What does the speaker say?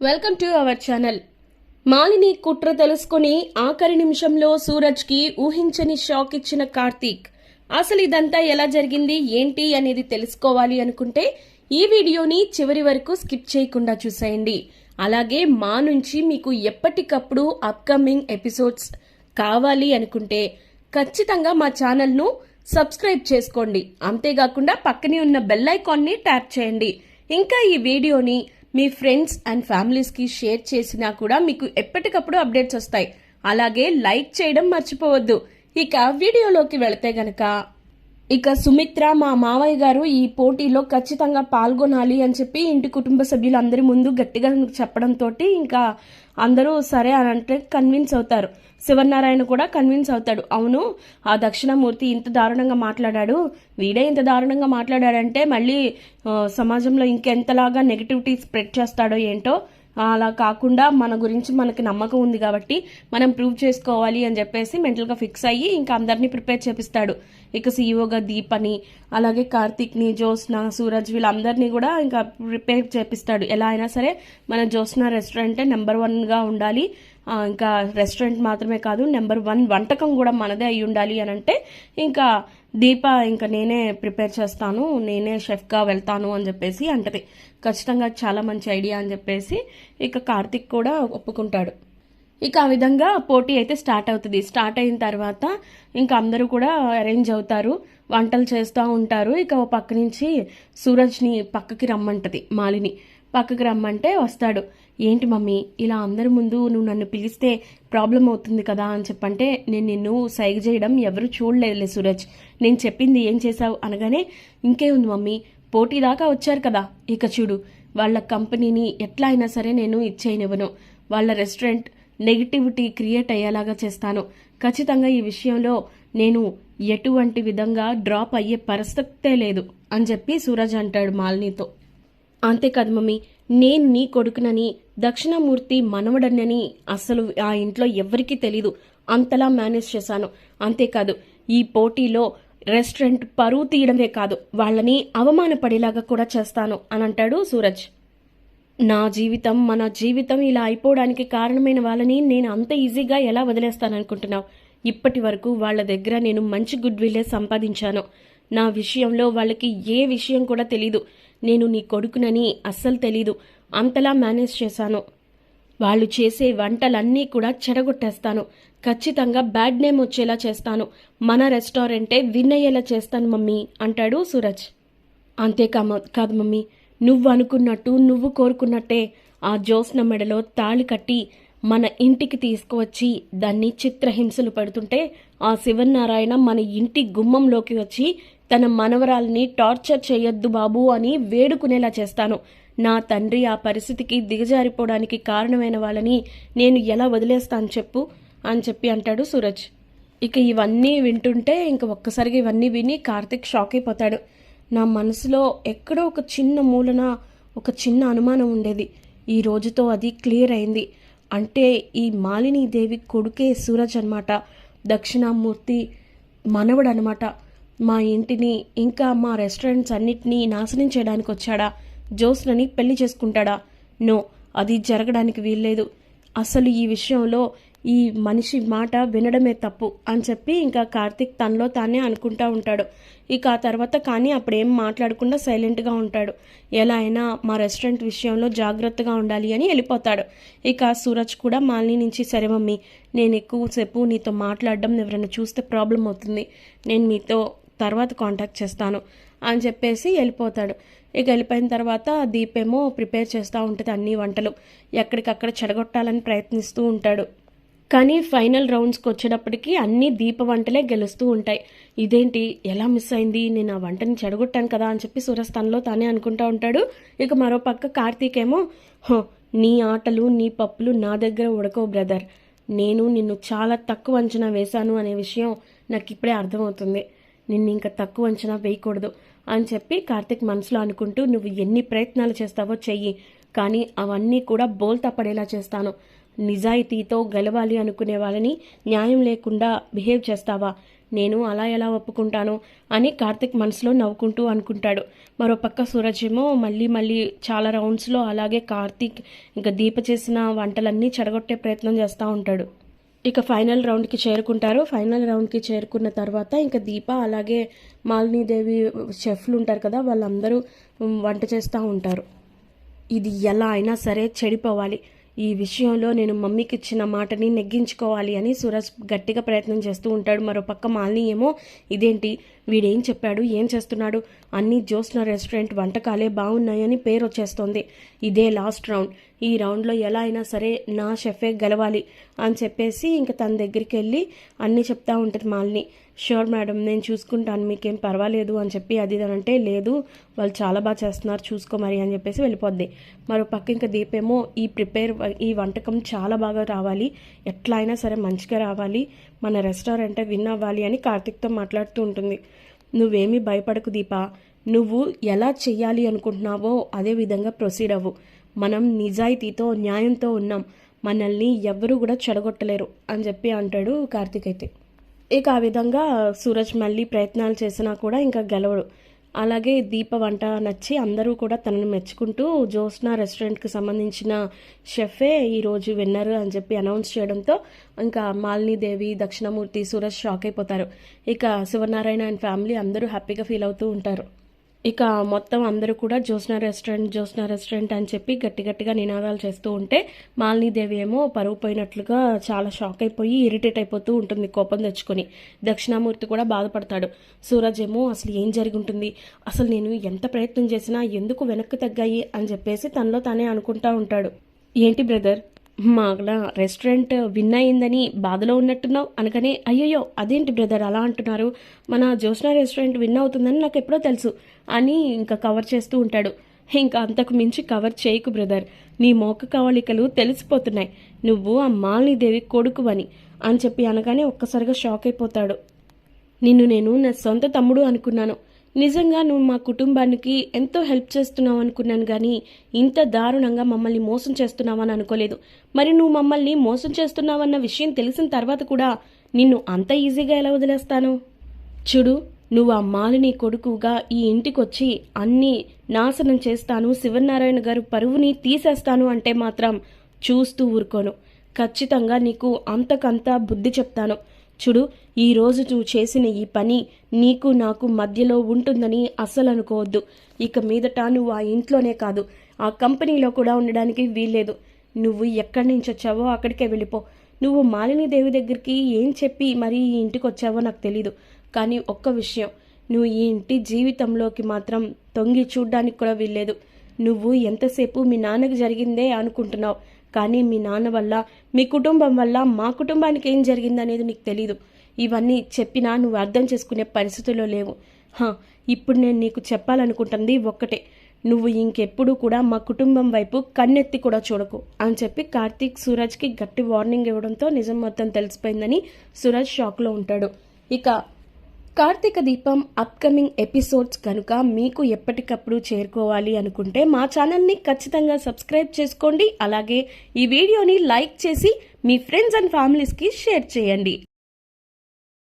Welcome to our channel. Malini కుట్ర తెలుసుకుని ఆఖరి నిమిషంలో సూరజ్కి ఊహించని షాక్ ఇచ్చిన కార్తీక్. అసలు ఇదంతా ఎలా జరిగింది ఏంటి అనేది తెలుసుకోవాలి అనుకుంటే ఈ వీడియోని చివరి వరకు స్కిప్ చేయకుండా చూసేయండి. అలాగే మా నుంచి మీకు ఎప్పటికప్పుడు అప్కమింగ్ ఎపిసోడ్స్ కావాలి అనుకుంటే ఖచ్చితంగా మా ఛానల్ను సబ్స్క్రైబ్ చేసుకోండి. అంతేకాకుండా పక్కనే ఉన్న బెల్ ఐకాన్ని ట్యాప్ చేయండి. ఇంకా ఈ వీడియోని మీ ఫ్రెండ్స్ అండ్ ఫ్యామిలీస్కి షేర్ చేసినా కూడా మీకు ఎప్పటికప్పుడు అప్డేట్స్ వస్తాయి. అలాగే లైక్ చేయడం మర్చిపోవద్దు. ఇక వీడియోలోకి వెళితే గనక సుమిత్ర మా మావయ్య గారు ఈ పోటీలో ఖచ్చితంగా పాల్గొనాలి అని చెప్పి ఇంటి కుటుంబ సభ్యులందరి ముందు గట్టిగా చెప్పడంతో ఇంకా అందరూ సరే అని అంటే కన్విన్స్ అవుతారు. శివనారాయణ కూడా కన్విన్స్ అవుతాడు. అవును, ఆ దక్షిణామూర్తి ఇంత దారుణంగా మాట్లాడాడు, వీడే ఇంత దారుణంగా మాట్లాడాడంటే మళ్ళీ సమాజంలో ఇంకెంతలాగా నెగిటివిటీ స్ప్రెడ్ చేస్తాడో ఏంటో, అలా కాకుండా మన గురించి మనకి నమ్మకం ఉంది కాబట్టి మనం ప్రూవ్ చేసుకోవాలి అని చెప్పేసి మెంటల్గా ఫిక్స్ అయ్యి ఇంకా అందరినీ ప్రిపేర్ చేపిస్తాడు. ఇక సీఈఓగా దీపని, అలాగే కార్తీక్ని, జ్యోత్స్న, సూరజ్ వీళ్ళందరినీ కూడా ఇంకా ప్రిపేర్ చేపిస్తాడు. ఎలా అయినా సరే మన జ్యోత్స్న రెస్టారెంటే నెంబర్ 1గా ఉండాలి, ఇంకా రెస్టారెంట్ మాత్రమే కాదు నెంబర్ 1 వంటకం కూడా మనదే అయి ఉండాలి అని అంటే ఇంకా దీప ఇంకా నేనే ప్రిపేర్ చేస్తాను, నేనే షెఫ్గా వెళ్తాను అని చెప్పేసి అంటది. ఖచ్చితంగా చాలా మంచి ఐడియా అని చెప్పేసి ఇక కార్తిక్ కూడా ఒప్పుకుంటాడు. ఇక ఆ విధంగా పోటీ అయితే స్టార్ట్ అవుతుంది. స్టార్ట్ అయిన తర్వాత ఇంకా అందరూ కూడా అరేంజ్ అవుతారు, వంటలు చేస్తూ ఉంటారు. ఇక ఓ పక్క నుంచి సూరజ్ని పక్కకి రమ్మంటది మాలిని. పక్కకి రమ్మంటే వస్తాడు. ఏంటి మమ్మీ ఇలా అందరి ముందు నువ్వు నన్ను పిలిస్తే ప్రాబ్లం అవుతుంది కదా అని చెప్పంటే, నేను నిన్ను సైగ చేయడం ఎవరు చూడలేదులే సూరజ్, నేను చెప్పింది ఏం చేశావు అనగానే, ఇంకే ఉంది మమ్మీ, పోటీ దాకా వచ్చారు కదా, ఇక చూడు వాళ్ళ కంపెనీని ఎట్లా అయినా సరే నేను ఇచ్చేయనివ్వను, వాళ్ళ రెస్టారెంట్ నెగిటివిటీ క్రియేట్ అయ్యేలాగా చేస్తాను, ఖచ్చితంగా ఈ విషయంలో నేను ఎటువంటి విధంగా డ్రాప్ అయ్యే పరిస్థితే లేదు అని చెప్పి సూరజ్ అంటాడు మాలినితో. అంతేకాదు మమ్మీ, నేను నీ కొడుకునని, దక్షిణామూర్తి మనవడనని అసలు ఆ ఇంట్లో ఎవరికీ తెలీదు, అంతలా మేనేజ్ చేశాను. అంతేకాదు ఈ పోటీలో రెస్టారెంట్ పరువు తీయడమే కాదు వాళ్ళని అవమానపడేలాగా కూడా చేస్తాను అని అంటాడు సూరజ్. నా జీవితం, మన జీవితం ఇలా అయిపోవడానికి కారణమైన వాళ్ళని నేను అంత ఈజీగా ఎలా వదిలేస్తాననుకుంటున్నావు? ఇప్పటి వరకు వాళ్ళ దగ్గర నేను మంచి గుడ్ విల్లే సంపాదించాను. నా విషయంలో వాళ్ళకి ఏ విషయం కూడా తెలీదు, నేను నీ కొడుకునని అస్సలు తెలీదు, అంతలా మేనేజ్ చేశాను. వాళ్ళు చేసే వంటలన్నీ కూడా చెడగొట్టేస్తాను, ఖచ్చితంగా బ్యాడ్ నేమ్ వచ్చేలా చేస్తాను, మన రెస్టారెంటే విన్ అయ్యేలా చేస్తాను మమ్మీ అంటాడు సూరజ్. కాదు మమ్మీ, నువ్వు అనుకున్నట్టు, నువ్వు కోరుకున్నట్టే ఆ జ్యోత్స్న మెడలో తాళి కట్టి మన ఇంటికి తీసుకువచ్చి దాన్ని చిత్రహింసలు పడుతుంటే ఆ శివనారాయణ మన ఇంటి గుమ్మంలోకి వచ్చి తన మనవరాల్ని టార్చర్ చేయొద్దు బాబు అని వేడుకునేలా చేస్తాను. నా తండ్రి ఆ పరిస్థితికి దిగజారిపోవడానికి కారణమైన వాళ్ళని నేను ఎలా వదిలేస్తాను చెప్పు అని చెప్పి అంటాడు సూరజ్. ఇక ఇవన్నీ వింటుంటే ఇంక ఒక్కసారిగా ఇవన్నీ విని కార్తిక్ షాక్ అయిపోతాడు. నా మనసులో ఎక్కడో ఒక చిన్న మూలన ఒక చిన్న అనుమానం ఉండేది, ఈ రోజుతో అది క్లియర్ అయింది. అంటే ఈ మాలినీదేవి కొడుకే సూరజ్ అనమాట, దక్షిణామూర్తి మనవడు అనమాట. మా ఇంటిని ఇంకా మా రెస్టారెంట్స్ అన్నిటినీ నాశనం చేయడానికి వచ్చాడా? జ్యోత్స్నని పెళ్లి చేసుకుంటాడా? నో, అది జరగడానికి వీల్లేదు. అసలు ఈ విషయంలో ఈ మనిషి మాట వినడమే తప్పు అని చెప్పి ఇంకా కార్తిక్ తనలో తానే అనుకుంటా ఉంటాడు. ఇక ఆ తర్వాత కానీ అప్పుడేం మాట్లాడకుండా సైలెంట్గా ఉంటాడు. ఎలా అయినా మా రెస్టారెంట్ విషయంలో జాగ్రత్తగా ఉండాలి అని వెళ్ళిపోతాడు. ఇక సూరజ్ కూడా మాలిని నుంచి, సరే మమ్మీ, నేను ఎక్కువసేపు నీతో మాట్లాడడం ఎవరైనా చూస్తే ప్రాబ్లం అవుతుంది, నేను మీతో తర్వాత కాంటాక్ట్ చేస్తాను అని చెప్పేసి వెళ్ళిపోతాడు. ఇక వెళ్ళిపోయిన తర్వాత దీపేమో ప్రిపేర్ చేస్తూ ఉంటుంది అన్ని వంటలు, ఎక్కడికక్కడ చెడగొట్టాలని ప్రయత్నిస్తూ ఉంటాడు. కానీ ఫైనల్ రౌండ్స్కి వచ్చేటప్పటికి అన్ని దీప వంటలే గెలుస్తూ ఉంటాయి. ఇదేంటి ఎలా మిస్ అయింది, నేను ఆ వంటని చెడగొట్టాను కదా అని చెప్పి సూరజ్ తనలో తానే అనుకుంటా ఉంటాడు. ఇక మరో పక్క కార్తీక్ ఏమో, నీ ఆటలు నీ పప్పులు నా దగ్గర ఉడకవు బ్రదర్, నేను నిన్ను చాలా తక్కువ అంచనా వేశాను అనే విషయం నాకు ఇప్పుడే అర్థమవుతుంది, నిన్ను ఇంకా తక్కువ అంచనా వేయకూడదు అని చెప్పి కార్తిక్ మనసులో అనుకుంటూ, నువ్వు ఎన్ని ప్రయత్నాలు చేస్తావో చెయ్యి, కానీ అవన్నీ కూడా బోల్తా పడేలా చేస్తాను. నిజాయితీతో గెలవాలి అనుకునే వాళ్ళని న్యాయం లేకుండా బిహేవ్ చేస్తావా? నేను అలా ఎలా ఒప్పుకుంటాను అని కార్తిక్ మనసులో నవ్వుకుంటూ అనుకుంటాడు. మరోపక్క సూరజ్ ఏమో మళ్ళీ చాలా రౌండ్స్లో అలాగే కార్తిక్ ఇంకా దీప చేసిన వంటలన్నీ చెడగొట్టే ప్రయత్నం చేస్తూ ఉంటాడు. ఇక ఫైనల్ రౌండ్కి చేరుకుంటారు. ఫైనల్ రౌండ్కి చేరుకున్న తర్వాత ఇంకా దీప అలాగే మాలినీదేవి షెఫ్లు ఉంటారు కదా, వాళ్ళందరూ వంట చేస్తూ ఉంటారు. ఇది ఎలా అయినా సరే చెడిపోవాలి, ఈ విషయంలో నేను మమ్మీకి ఇచ్చిన మాటని నెగ్గించుకోవాలి అని సూరజ్ గట్టిగా ప్రయత్నం చేస్తూ ఉంటాడు. మరోపక్క మాలిని ఏమో ఇదేంటి వీడేం చెప్పాడు, ఏం చేస్తున్నాడు, అన్ని జ్యోత్స్న రెస్టారెంట్ వంటకాలే బాగున్నాయని పేరు వచ్చేస్తుంది. ఇదే లాస్ట్ రౌండ్, ఈ రౌండ్లో ఎలా అయినా సరే నా షెఫే గెలవాలి అని చెప్పేసి ఇంకా తన దగ్గరికి వెళ్ళి అన్నీ చెప్తా ఉంటుంది మాలిని. ష్యూర్ మేడం, నేను చూసుకుంటాను, మీకేం పర్వాలేదు అని చెప్పి అది అంటే లేదు, వాళ్ళు చాలా బాగా చేస్తున్నారు, చూసుకో మరి అని చెప్పేసి వెళ్ళిపోద్ది. మరో పక్క ఇంకా దీపేమో ఈ వంటకం చాలా బాగా రావాలి, ఎట్లా అయినా సరే మంచిగా రావాలి, మన రెస్టారెంటే విన్ అవ్వాలి అని కార్తిక్తో మాట్లాడుతూ ఉంటుంది. నువ్వేమీ భయపడకు దీప, నువ్వు ఎలా చెయ్యాలి అనుకుంటున్నావో అదే విధంగా ప్రొసీడ్ అవ్వు. మనం నిజాయితీతో న్యాయంతో ఉన్నాం, మనల్ని ఎవ్వరూ కూడా చెడగొట్టలేరు అని చెప్పి అంటాడు కార్తిక్ అయితే. ఇక ఆ విధంగా సూరజ్ మళ్ళీ ప్రయత్నాలు చేసినా కూడా ఇంకా గెలవడు. అలాగే దీప వంట నచ్చి అందరూ కూడా తనను మెచ్చుకుంటూ జ్యోత్స్న రెస్టారెంట్కి సంబంధించిన షెఫే ఈరోజు విన్నర్ అని చెప్పి అనౌన్స్ చేయడంతో ఇంకా మాలినీదేవి, దక్షిణమూర్తి, సూరజ్ షాక్ అయిపోతారు. ఇక శివనారాయణ అండ్ ఫ్యామిలీ అందరూ హ్యాపీగా ఫీల్ అవుతూ ఉంటారు. ఇక మొత్తం అందరూ కూడా జ్యోత్స్న రెస్టారెంట్ అని చెప్పి గట్టిగా నినాదాలు చేస్తూ ఉంటే మాలినీదేవి ఏమో పరువు పోయినట్లుగా చాలా షాక్ అయిపోయి ఇరిటేట్ అయిపోతూ ఉంటుంది, కోపం తెచ్చుకొని. దక్షిణామూర్తి కూడా బాధపడతాడు. సూరజ్ ఏమో అసలు ఏం జరిగి ఉంటుంది, అసలు నేను ఎంత ప్రయత్నం చేసినా ఎందుకు వెనక్కి తగ్గాయి అని చెప్పేసి తనలో తానే అనుకుంటా ఉంటాడు. ఏంటి బ్రదర్, మా రెస్టారెంట్ విన్ అయిందని బాధలో ఉన్నట్టున్నావు అనగానే, అయ్యయ్యో అదేంటి బ్రదర్ అలా అంటున్నారు, మన జ్యోత్స్న రెస్టారెంట్ విన్ అవుతుందని నాకు ఎప్పుడో తెలుసు అని ఇంకా కవర్ చేస్తూ ఉంటాడు. ఇంకా అంతకు మించి కవర్ చేయకు బ్రదర్, నీ మోక కవళికలు తెలిసిపోతున్నాయి, నువ్వు ఆ మాలినీదేవి కొడుకువని అని చెప్పి అనగానే ఒక్కసారిగా షాక్ అయిపోతాడు. నిన్ను నేను నా సొంత తమ్ముడు అనుకున్నాను, నిజంగా నువ్వు మా కుటుంబానికి ఎంతో హెల్ప్ చేస్తున్నావు అనుకున్నాను, కానీ ఇంత దారుణంగా మమ్మల్ని మోసం చేస్తున్నావని అనుకోలేదు. మరి నువ్వు మమ్మల్ని మోసం చేస్తున్నావన్న విషయం తెలిసిన తర్వాత కూడా నిన్ను అంత ఈజీగా ఎలా వదిలేస్తాను? చూడు, నువ్వు ఆ మాలిని కొడుకుగా ఈ ఇంటికొచ్చి అన్నీ నాశనం చేస్తాను, శివనారాయణ గారు పరువుని తీసేస్తాను అంటే మాత్రం చూస్తూ ఊరుకోను. ఖచ్చితంగా నీకు అంతకంతా బుద్ధి చెప్తాను. చూడు, ఈరోజు నువ్వు చేసిన ఈ పని నీకు నాకు మధ్యలో ఉంటుందని అస్సలు అనుకోవద్దు. ఇక మీదట నువ్వు ఆ ఇంట్లోనే కాదు, ఆ కంపెనీలో కూడా ఉండడానికి వీల్లేదు. నువ్వు ఎక్కడి నుంచి వచ్చావో అక్కడికే వెళ్ళిపో. నువ్వు మాలినీదేవి దగ్గరికి ఏం చెప్పి మరి ఈ ఇంటికి వచ్చావో నాకు తెలీదు, కానీ ఒక్క విషయం, నువ్వు ఈ ఇంటి జీవితంలోకి మాత్రం తొంగి చూడ్డానికి కూడా వీల్లేదు. నువ్వు ఎంతసేపు మీ నాన్నకు జరిగిందే అనుకుంటున్నావు, కానీ మీ నాన్న వల్ల, మీ కుటుంబం వల్ల మా కుటుంబానికి ఏం జరిగిందనేది నీకు తెలీదు. ఇవన్నీ చెప్పినా నువ్వు అర్థం చేసుకునే పరిస్థితుల్లో లేవు. ఇప్పుడు నేను నీకు చెప్పాలనుకుంటుంది ఒక్కటే, నువ్వు ఇంకెప్పుడు కూడా మా కుటుంబం వైపు కన్నెత్తి కూడా చూడకు అని చెప్పి కార్తీక్ సూరజ్కి గట్టి వార్నింగ్ ఇవ్వడంతో నిజం మొత్తం తెలిసిపోయిందని సూరజ్ షాక్లో ఉంటాడు. ఇక కార్తీక దీపం అప్కమింగ్ ఎపిసోడ్స్ కనుక మీకు ఎప్పటికప్పుడు చేరుకోవాలి అనుకుంటే మా ఛానల్ని ఖచ్చితంగా సబ్స్క్రైబ్ చేసుకోండి. అలాగే ఈ వీడియోని లైక్ చేసి మీ ఫ్రెండ్స్ అండ్ ఫ్యామిలీస్కి షేర్ చేయండి.